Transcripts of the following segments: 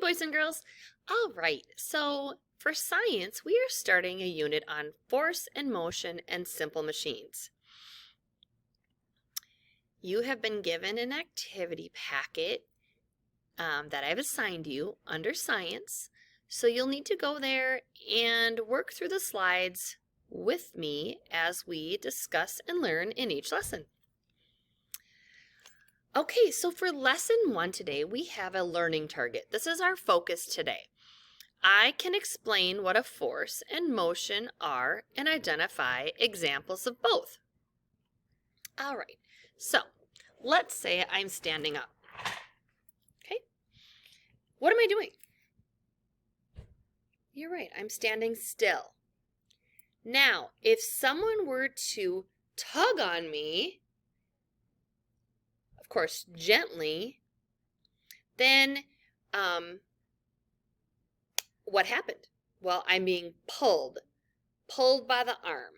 boys and girls. All right, so for science, we are starting a unit on force and motion and simple machines. You have been given an activity packet that I've assigned you under science. So you'll need to go there and work through the slides with me as we discuss and learn in each lesson. Okay, so for lesson 1 today, we have a learning target. This is our focus today. I can explain what a force and motion are and identify examples of both. All right, so let's say I'm standing up. Okay, what am I doing? You're right, I'm standing still. Now, if someone were to tug on me, of course, gently, then what happened? Well, I'm being pulled by the arm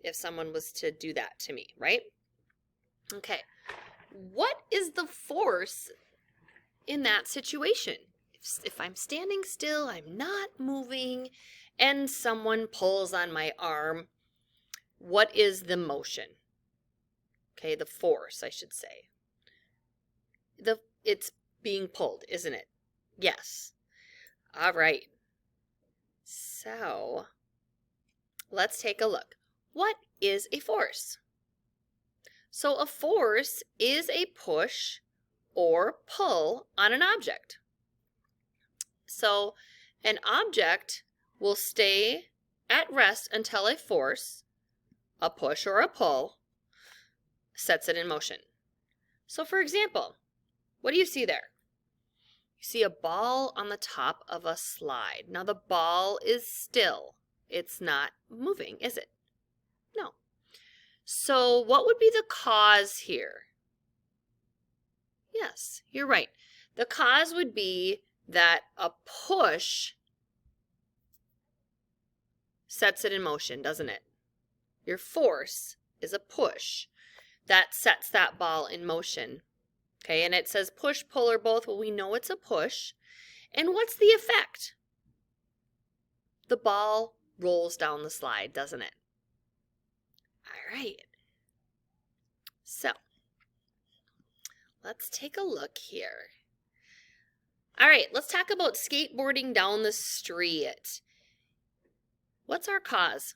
if someone was to do that to me, right? Okay, what is the force in that situation? If I'm standing still, I'm not moving, and someone pulls on my arm, what is the motion? Okay, the force, I should say. It's being pulled, isn't it? Yes. All right. So, let's take a look. What is a force? So, a force is a push or pull on an object. So, an object will stay at rest until a force, a push or a pull, sets it in motion. So, for example, what do you see there? You see a ball on the top of a slide. Now, the ball is still. It's not moving, is it? No. So, what would be the cause here? Yes, you're right. The cause would be that a push sets it in motion, doesn't it? Your force is a push that sets that ball in motion. Okay, and it says push, pull, or both. Well, we know it's a push. And what's the effect? The ball rolls down the slide, doesn't it? All right. So, let's take a look here. All right, let's talk about skateboarding down the street. What's our cause?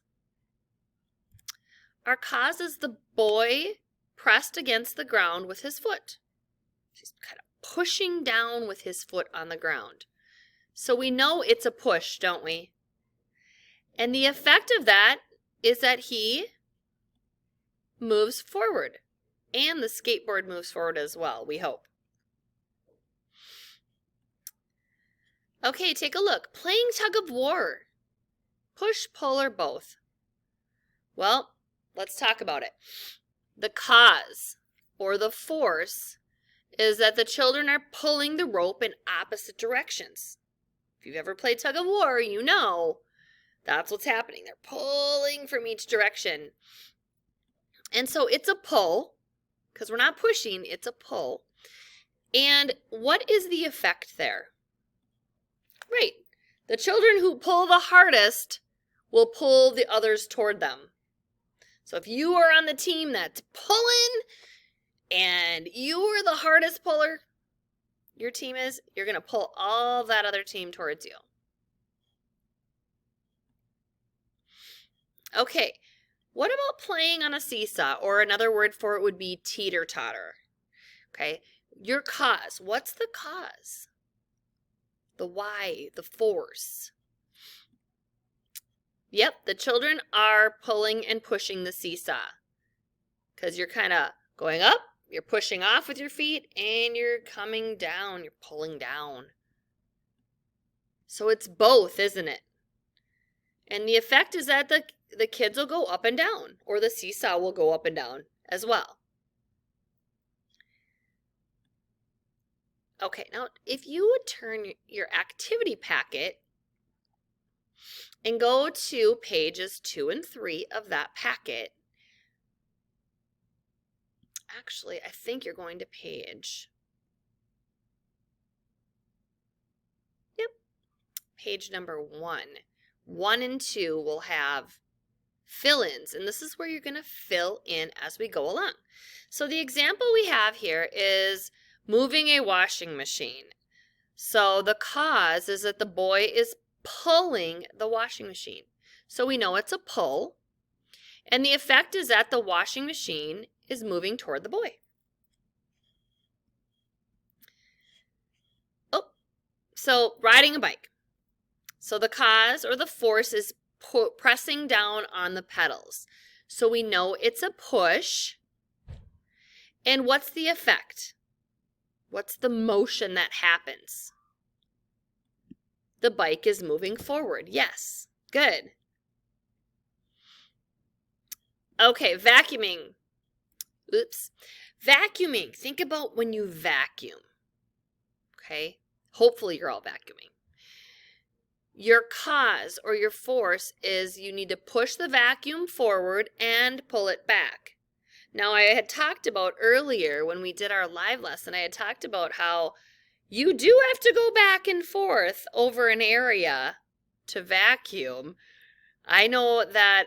Our cause is the boy pressed against the ground with his foot. He's kind of pushing down with his foot on the ground. So we know it's a push, don't we? And the effect of that is that he moves forward. And the skateboard moves forward as well, we hope. Okay, take a look. Playing tug of war. Push, pull, or both? Well, let's talk about it. The cause or the force is that the children are pulling the rope in opposite directions. If you've ever played tug of war, you know that's what's happening. They're pulling from each direction. And so it's a pull, because we're not pushing, it's a pull. And what is the effect there? Right. The children who pull the hardest will pull the others toward them. So if you are on the team that's pulling and you are the hardest puller, your team is, you're going to pull all that other team towards you. Okay, what about playing on a seesaw? Or another word for it would be teeter-totter. Okay, your cause. What's the cause? The why, the force. Yep, the children are pulling and pushing the seesaw. Because you're kind of going up, you're pushing off with your feet, and you're coming down, you're pulling down. So it's both, isn't it? And the effect is that the kids will go up and down, or the seesaw will go up and down as well. Okay, now if you would turn your activity packet and go to pages 2 and 3 of that packet. Actually, I think you're going to page page number 1. 1 and 2 will have fill-ins, and this is where you're going to fill in as we go along. So the example we have here is moving a washing machine. So the cause is that the boy is pulling the washing machine. So we know it's a pull. And the effect is that the washing machine is moving toward the boy. Oh, so riding a bike. So the cause or the force is pressing down on the pedals. So we know it's a push. And what's the effect? What's the motion that happens? The bike is moving forward. Yes, good. Okay, vacuuming. Oops. Vacuuming. Think about when you vacuum. Okay? Hopefully you're all vacuuming. Your cause or your force is you need to push the vacuum forward and pull it back. Now, I had talked about earlier when we did our live lesson, I had talked about how you do have to go back and forth over an area to vacuum. I know that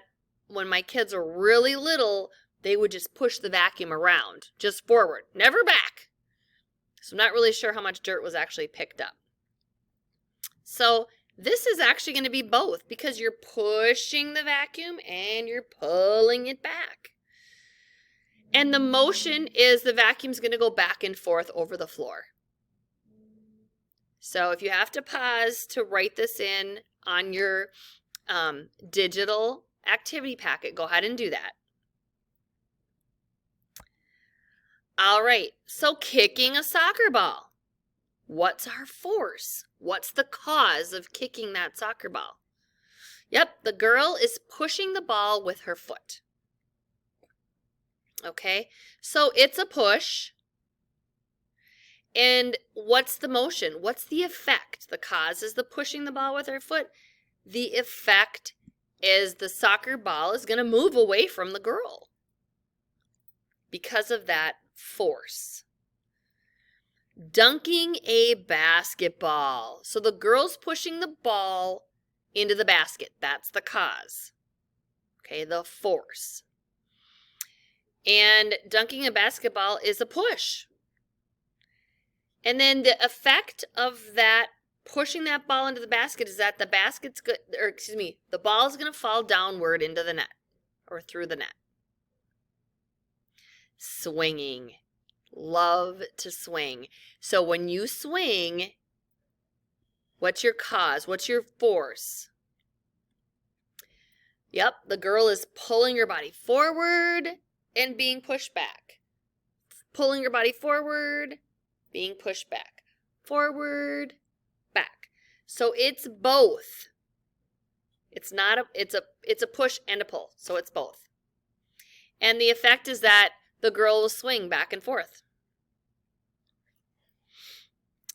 when my kids were really little, they would just push the vacuum around, just forward, never back. So I'm not really sure how much dirt was actually picked up. So this is actually going to be both because you're pushing the vacuum and you're pulling it back. And the motion is the vacuum's going to go back and forth over the floor. So if you have to pause to write this in on your digital activity packet, go ahead and do that. All right, so kicking a soccer ball. What's our force? What's the cause of kicking that soccer ball? Yep, the girl is pushing the ball with her foot. Okay, so it's a push. And what's the motion? What's the effect? The cause is the pushing the ball with her foot. The effect is the soccer ball is going to move away from the girl because of that force. Dunking a basketball. So the girl's pushing the ball into the basket. That's the cause. Okay, the force. And dunking a basketball is a push. And then the effect of that pushing that ball into the basket is that the ball is going to fall downward into the net or through the net. Swinging. Love to swing. So when you swing, what's your cause? What's your force? Yep, the girl is pulling her body forward and being pushed back. Pulling your body forward, being pushed back. Forward, back. So it's both. It's a push and a pull. So it's both. And the effect is that the girl will swing back and forth.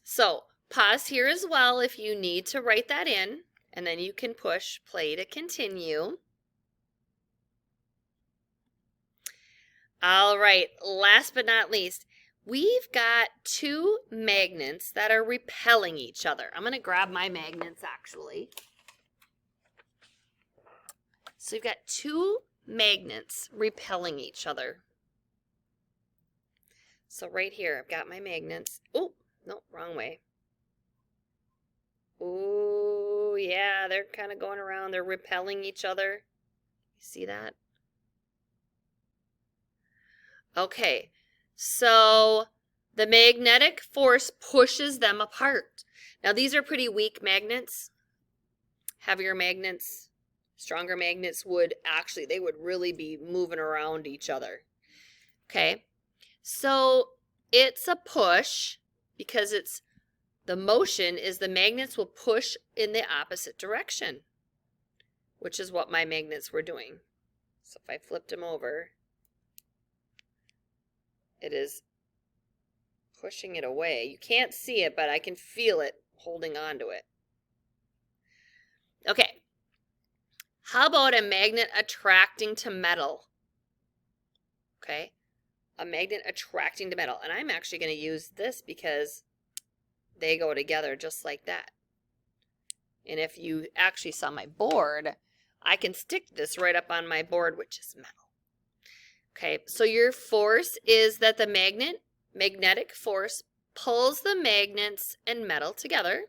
So pause here as well if you need to write that in, and then you can push play to continue. All right, last but not least, we've got two magnets that are repelling each other. I'm going to grab my magnets actually. So you've got two magnets repelling each other. So right here, I've got my magnets. Oh, no, wrong way. Oh, yeah, they're kind of going around. They're repelling each other. You see that? Okay, so the magnetic force pushes them apart. Now, these are pretty weak magnets. Heavier magnets, stronger magnets would really be moving around each other. Okay, so it's a push because the motion is the magnets will push in the opposite direction, which is what my magnets were doing. So if I flipped them over, it is pushing it away. You can't see it, but I can feel it holding on to it. Okay. How about a magnet attracting to metal? Okay. A magnet attracting to metal. And I'm actually going to use this because they go together just like that. And if you actually saw my board, I can stick this right up on my board, which is metal. Okay, so your force is that the magnetic force pulls the magnets and metal together.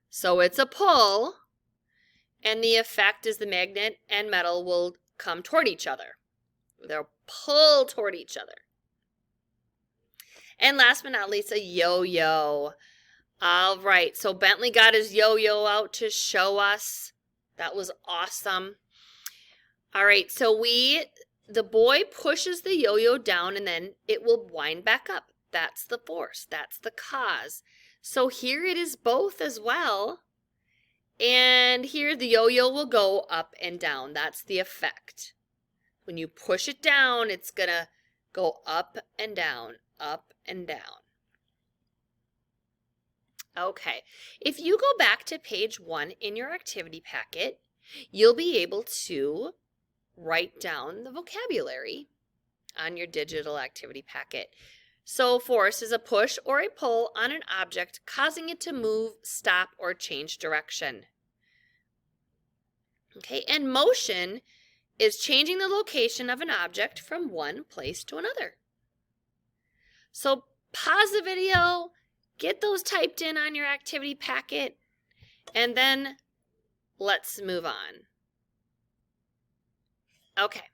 So it's a pull, and the effect is the magnet and metal will come toward each other. They'll pull toward each other. And last but not least, a yo-yo. All right, so Bentley got his yo-yo out to show us. That was awesome. All right, so the boy pushes the yo-yo down and then it will wind back up. That's the force. That's the cause. So here it is both as well. And here the yo-yo will go up and down. That's the effect. When you push it down, it's going to go up and down, up and down. Okay, if you go back to page 1 in your activity packet, you'll be able to write down the vocabulary on your digital activity packet. So force is a push or a pull on an object, causing it to move, stop, or change direction. Okay, and motion is changing the location of an object from one place to another. So pause the video, get those typed in on your activity packet, and then let's move on. Okay,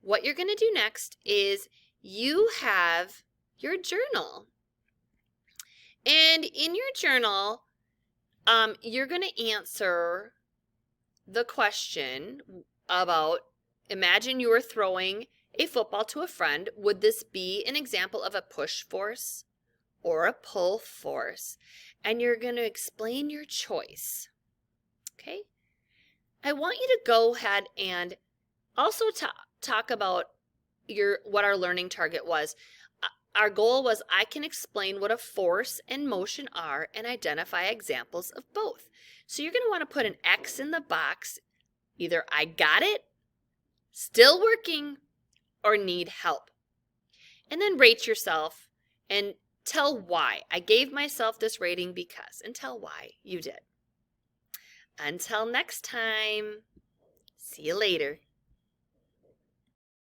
what you're going to do next is you have your journal. And in your journal, you're going to answer the question about, imagine you were throwing a football to a friend. Would this be an example of a push force or a pull force? And you're going to explain your choice. Okay? I want you to go ahead and also talk about what our learning target was. Our goal was I can explain what a force and motion are and identify examples of both. So you're going to want to put an X in the box. Either I got it, still working, or need help. And then rate yourself and tell why. I gave myself this rating because, and tell why you did. Until next time, see you later.